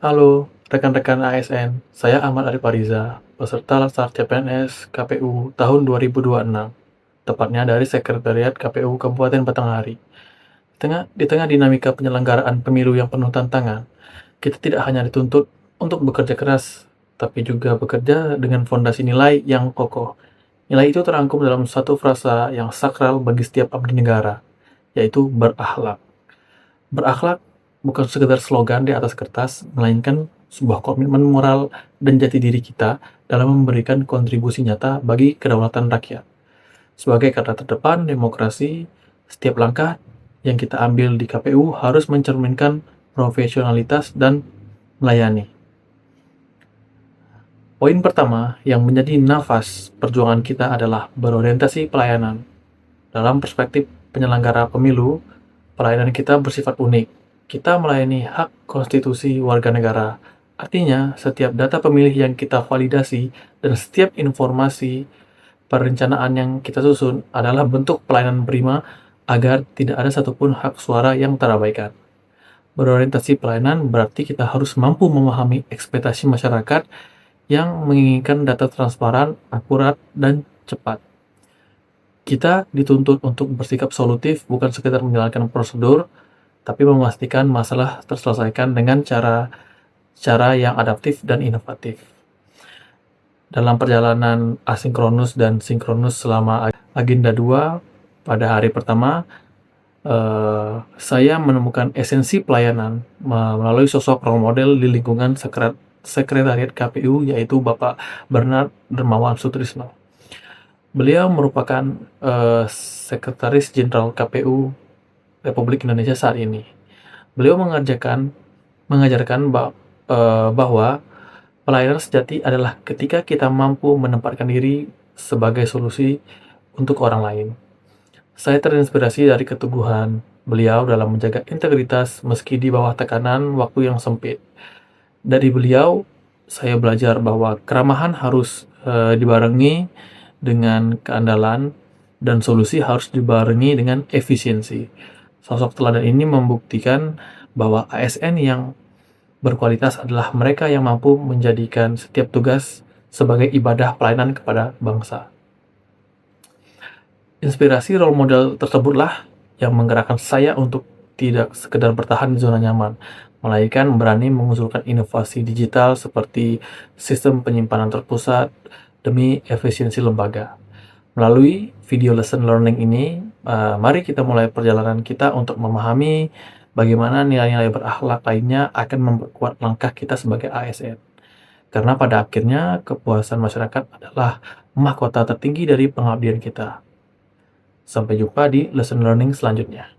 Halo, rekan-rekan ASN. Saya Ahmad Arif Fariza, peserta Latsar CPNS KPU tahun 2026, tepatnya dari Sekretariat KPU Kabupaten Batanghari. Di tengah dinamika penyelenggaraan pemilu yang penuh tantangan, kita tidak hanya dituntut untuk bekerja keras, tapi juga bekerja dengan fondasi nilai yang kokoh. Nilai itu terangkum dalam satu frasa yang sakral bagi setiap abdi negara, yaitu berakhlak. Berakhlak bukan sekedar slogan di atas kertas, melainkan sebuah komitmen moral dan jati diri kita dalam memberikan kontribusi nyata bagi kedaulatan rakyat. Sebagai garda terdepan demokrasi, setiap langkah yang kita ambil di KPU harus mencerminkan profesionalitas dan melayani. Poin pertama yang menjadi nafas perjuangan kita adalah berorientasi pelayanan. Dalam perspektif penyelenggara pemilu, pelayanan kita bersifat unik. Kita melayani hak konstitusi warga negara. Artinya, setiap data pemilih yang kita validasi dan setiap informasi perencanaan yang kita susun adalah bentuk pelayanan prima agar tidak ada satupun hak suara yang terabaikan. Berorientasi pelayanan berarti kita harus mampu memahami ekspektasi masyarakat yang menginginkan data transparan, akurat, dan cepat. Kita dituntut untuk bersikap solutif, bukan sekedar menjalankan prosedur, tapi memastikan masalah terselesaikan dengan cara yang adaptif dan inovatif. Dalam perjalanan asinkronus dan sinkronus selama agenda 2, pada hari pertama, saya menemukan esensi pelayanan melalui sosok role model di lingkungan Sekretariat KPU, yaitu Bapak Bernard Dermawan Sutrisno. Beliau merupakan Sekretaris Jenderal KPU Republik Indonesia saat ini. Beliau mengajarkan bahwa pelayanan sejati adalah ketika kita mampu menempatkan diri sebagai solusi untuk orang lain. Saya terinspirasi dari keteguhan beliau dalam menjaga integritas meski di bawah tekanan waktu yang sempit. Dari beliau, saya belajar bahwa keramahan harus dibarengi dengan keandalan dan solusi harus dibarengi dengan efisiensi. Sosok teladan ini membuktikan bahwa ASN yang berkualitas adalah mereka yang mampu menjadikan setiap tugas sebagai ibadah pelayanan kepada bangsa. Inspirasi role model tersebutlah yang menggerakkan saya untuk tidak sekedar bertahan di zona nyaman, melainkan berani mengusulkan inovasi digital seperti sistem penyimpanan terpusat demi efisiensi lembaga. Melalui video lesson learning ini, mari kita mulai perjalanan kita untuk memahami bagaimana nilai-nilai berakhlak lainnya akan memperkuat langkah kita sebagai ASN. Karena pada akhirnya kepuasan masyarakat adalah mahkota tertinggi dari pengabdian kita. Sampai jumpa di lesson learning selanjutnya.